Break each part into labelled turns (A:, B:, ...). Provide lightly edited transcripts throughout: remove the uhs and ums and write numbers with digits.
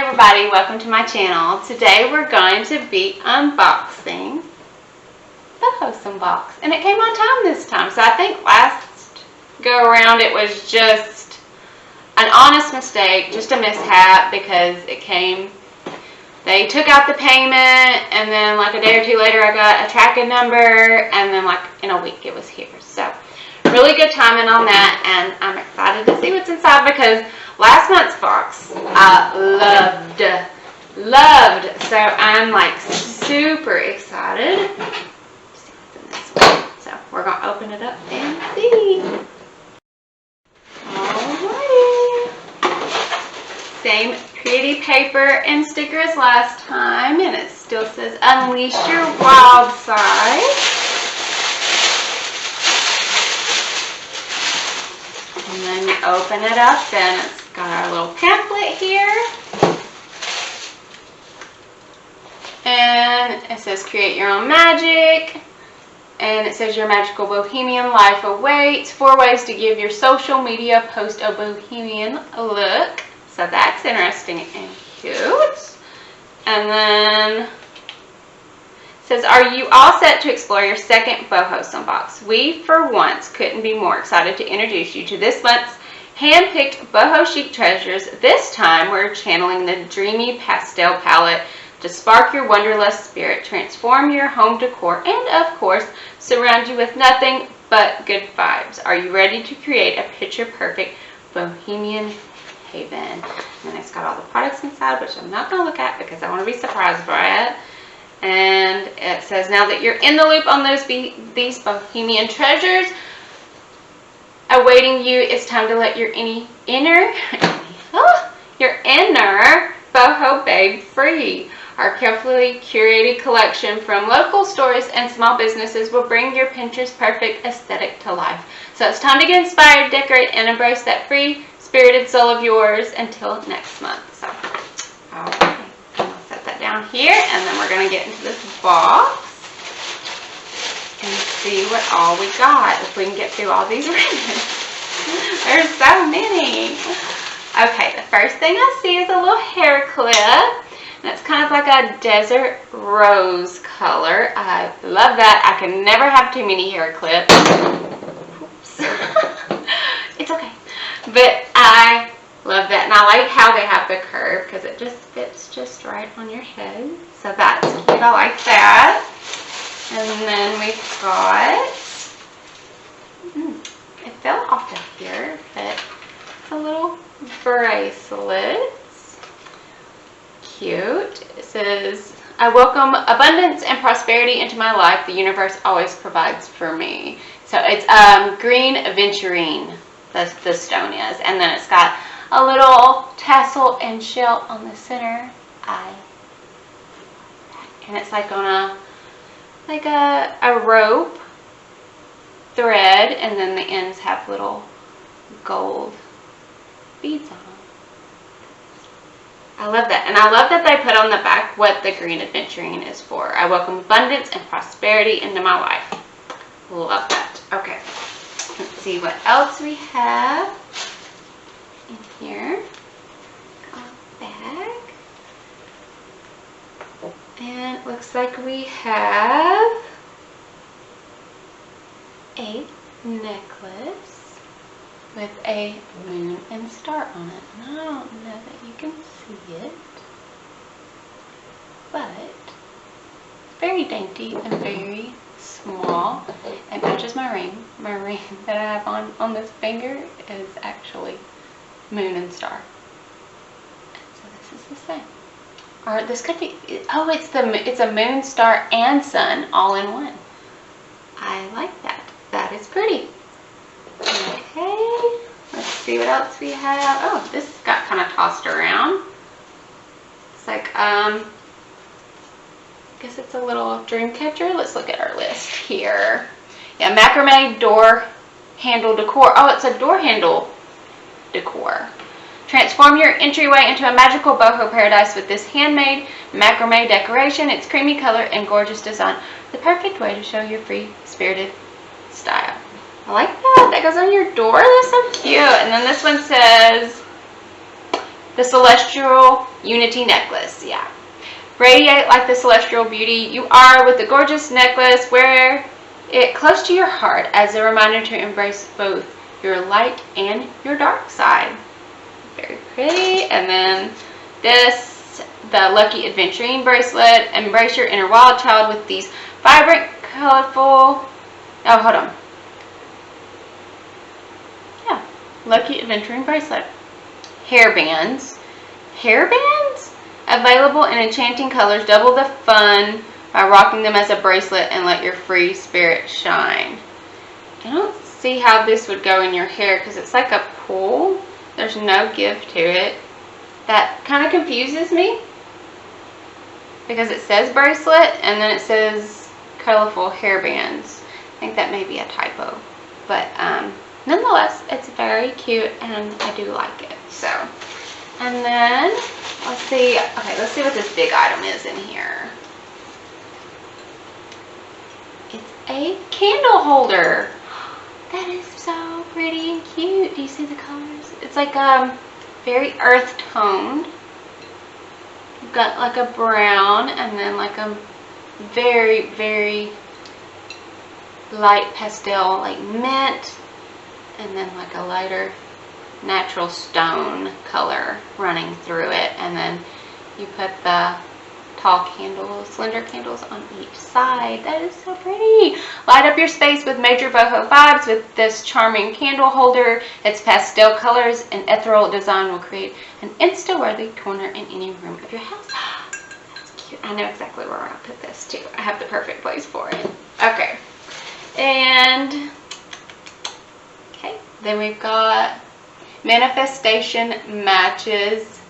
A: everybody, welcome to my channel. Today we're going to be unboxing the Bohosome box, and it came on time this time. So I think last go around it was just an honest mistake, just a mishap, because it came, they took out the payment, and then like a day or two later I got a tracking number, and then like in a week it was here. So really good timing on that, and I'm excited to see what's inside because last month's box I loved, so I'm like super excited to see what's in this one. So we're going to open it up and see. Alrighty. Same pretty paper and sticker as last time, and it still says Unleash Your Wild Side. And then you open it up, and it's got our little pamphlet here. And it says create your own magic. And it says your magical bohemian life awaits. 4 ways to give your social media post a bohemian look. So that's interesting and cute. And then it says, are you all set to explore your second Bohosome box? We, for once, couldn't be more excited to introduce you to this month's hand-picked boho chic treasures. This time, we're channeling the dreamy pastel palette to spark your wanderlust spirit, transform your home decor, and, of course, surround you with nothing but good vibes. Are you ready to create a picture-perfect bohemian haven? And it's got all the products inside, which I'm not going to look at because I want to be surprised by it. And it says, now that you're in the loop on these bohemian treasures awaiting you, it's time to let your inner boho babe free. Our carefully curated collection from local stores and small businesses will bring your Pinterest perfect aesthetic to life. So it's time to get inspired, decorate, and embrace that free spirited soul of yours until next month. So, alright. Down here, and then we're going to get into this box and see what all we got, if we can get through all these ribbons. There's so many. Okay, the first thing I see is a little hair clip, and it's kind of like a desert rose color. I love that. I can never have too many hair clips. Oops. It's okay, but I love that, and I like how they have the curve because it just fits just right on your head. So that's cute. I like that. And then we've got, it fell off of here, but it's a little bracelet. Cute. It says, I welcome abundance and prosperity into my life. The universe always provides for me. So it's green aventurine, the stone is, and then it's got a little tassel and shell on the center. And it's like on a rope thread, and then the ends have little gold beads on them. I love that, and I love that they put on the back what the green aventurine is for. I welcome abundance and prosperity into my life. Love that. Okay, let's see what else we have in here. Got a bag. And it looks like we have a necklace with a moon and star on it. And I don't know that you can see it, but it's very dainty and very small. It matches my ring. My ring that I have on this finger is actually moon and star. So this is the same. Or this could be, oh, it's a moon, star, and sun all in one. I like that. That is pretty. Okay, let's see what else we have. Oh, this got kind of tossed around. It's like, I guess it's a little dream catcher. Let's look at our list here. Yeah, macrame door handle decor. Oh, it's a door handle decor. Transform your entryway into a magical boho paradise with this handmade macrame decoration. It's creamy color and gorgeous design. The perfect way to show your free-spirited style. I like that. That goes on your door. That's so cute. And then this one says, The Celestial Unity Necklace, yeah. Radiate like the celestial beauty you are with the gorgeous necklace. Wear it close to your heart as a reminder to embrace both your light and your dark side. Very pretty. And then this, the Lucky Adventuring Bracelet. Embrace your inner wild child with these vibrant, colorful, oh, hold on. Yeah, Lucky Adventuring Bracelet. Hairbands. Hairbands? Available in enchanting colors. Double the fun by rocking them as a bracelet and let your free spirit shine. I don't see how this would go in your hair because it's like a pull. There's no give to it. That kind of confuses me because it says bracelet and then it says colorful hairbands. I think that may be a typo, but nonetheless, it's very cute and I do like it. So, and then let's see. Okay, let's see what this big item is in here. It's a candle holder. That is so pretty and cute. Do you see the colors? It's like very earth toned. You've got like a brown and then like a very, very light pastel, like mint, and then like a lighter natural stone color running through it. And then you put the tall candles, slender candles on each side. That is so pretty. Light up your space with major boho vibes with this charming candle holder. Its pastel colors and ethereal design will create an insta-worthy corner in any room of your house. That's cute. I know exactly where I'm going to put this too. I have the perfect place for it. Okay. And okay, then we've got Manifestation Matches,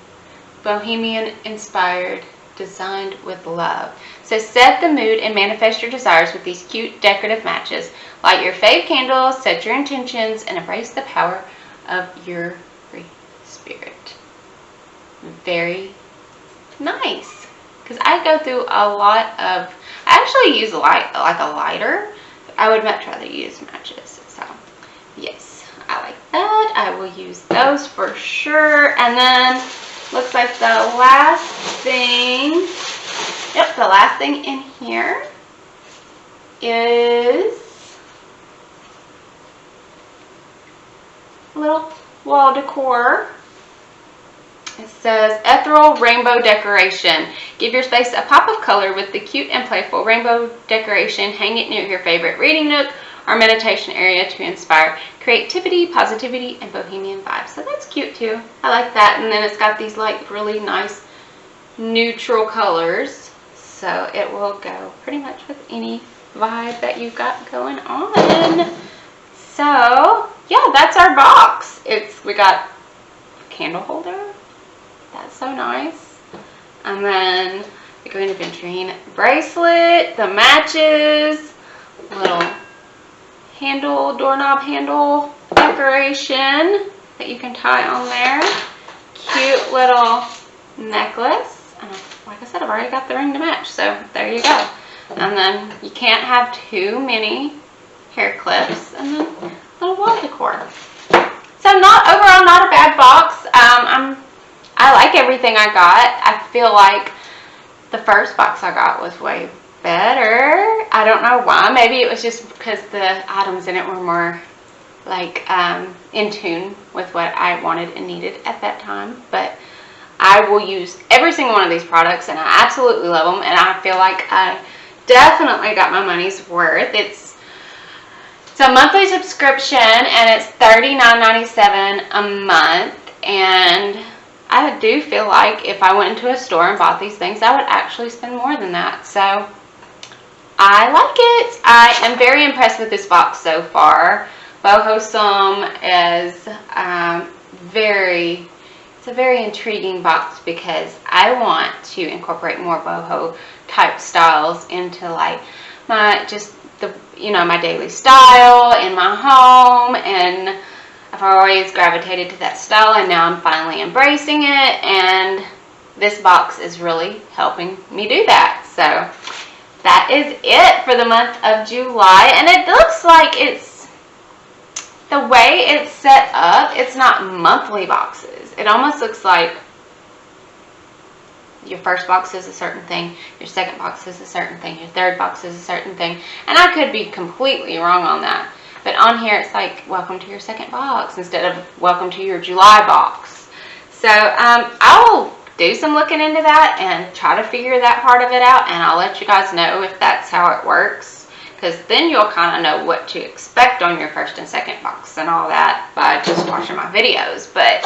A: Bohemian inspired, designed with love. So set the mood and manifest your desires with these cute decorative matches. Light your fave candles, set your intentions, and embrace the power of your free spirit. Very nice. Because I go through a lot of, I actually use like a lighter. I would much rather use matches. So yes, I like that. I will use those for sure. And then looks like the last thing, yep, the last thing in here is a little wall decor. It says ethereal rainbow decoration. Give your space a pop of color with the cute and playful rainbow decoration. Hang it near your favorite reading nook or meditation area to inspire creativity, positivity, and bohemian vibes. So that's cute too. I like that. And then it's got these like really nice neutral colors. So it will go pretty much with any vibe that you've got going on. So yeah, that's our box. We got a candle holder. That's so nice. And then the Green Adventuring bracelet, the matches, little handle, doorknob handle decoration that you can tie on there. Cute little necklace. And like I said, I've already got the ring to match, so there you go. And then you can't have too many hair clips. And then little wall decor. So overall not a bad box. I like everything I got. I feel like the first box I got was way better. I don't know why. Maybe it was just because the items in it were more like in tune with what I wanted and needed at that time. But I will use every single one of these products and I absolutely love them. And I feel like I definitely got my money's worth. It's a monthly subscription and it's $39.97 a month. And I do feel like if I went into a store and bought these things, I would actually spend more than that. So I like it. I am very impressed with this box so far. Bohosome is it's a very intriguing box because I want to incorporate more boho type styles into like my my daily style in my home, and I've always gravitated to that style and now I'm finally embracing it, and this box is really helping me do that. So that is it for the month of July, and it looks like the way it's set up, it's not monthly boxes. It almost looks like your first box is a certain thing, your second box is a certain thing, your third box is a certain thing. And I could be completely wrong on that. But on here it's like, welcome to your second box instead of welcome to your July box. So I'll do some looking into that and try to figure that part of it out, and I'll let you guys know if that's how it works, because then you'll kind of know what to expect on your first and second box and all that by just watching my videos. But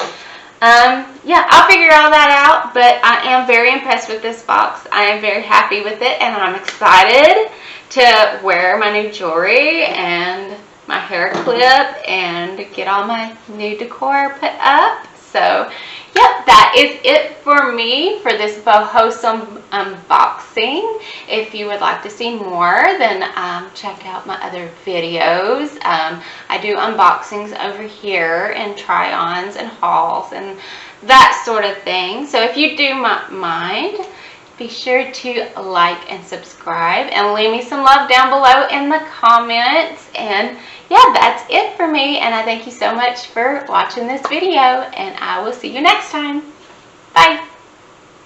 A: yeah, I'll figure all that out. But I am very impressed with this box. I am very happy with it, and I'm excited to wear my new jewelry and my hair clip and get all my new decor put up. So yep, that is it for me for this Bohosome unboxing. If you would like to see more, then check out my other videos. I do unboxings over here and try-ons and hauls and that sort of thing. So if you do mind, be sure to like and subscribe and leave me some love down below in the comments. And yeah, that's it for me, and I thank you so much for watching this video, and I will see you next time. Bye.